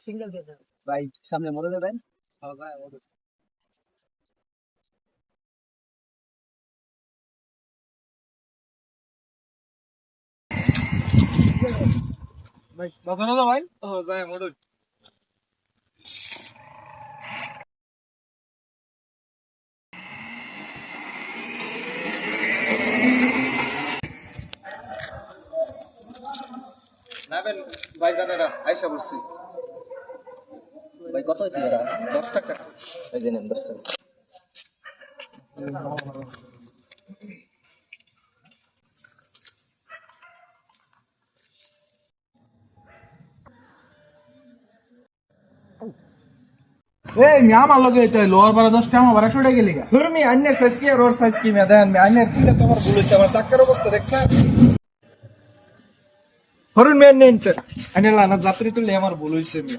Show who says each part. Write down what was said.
Speaker 1: Single দিয়ে দেন
Speaker 2: ভাই সামনে মোড়ে দেবেন।
Speaker 1: ভাই
Speaker 3: বাজানো যা ভাই। ও যায় মডুল। নাবেন ভাই জানেরা আয়শা বলছি।
Speaker 2: ভাই কত হচ্ছে এরা? 10 টাকা। এই যে নেন 10 টাকা।
Speaker 3: এই মিয়া আমার লগে এটা লোয়ার পাড়া 10 টাকা আমার 100 টাকা গেলি গা।
Speaker 1: ধর্মি আন্নের সাইজ কি আর ওর সাইজ কি মে দেন মে আন্নের কিলে তোমার ভুল হইছে আমার চাক্কার অবস্থা দেখছেন হরুন মেন নেন তো আন্নের লানা যাত্রী তুললে আমার ভুল হইছে মে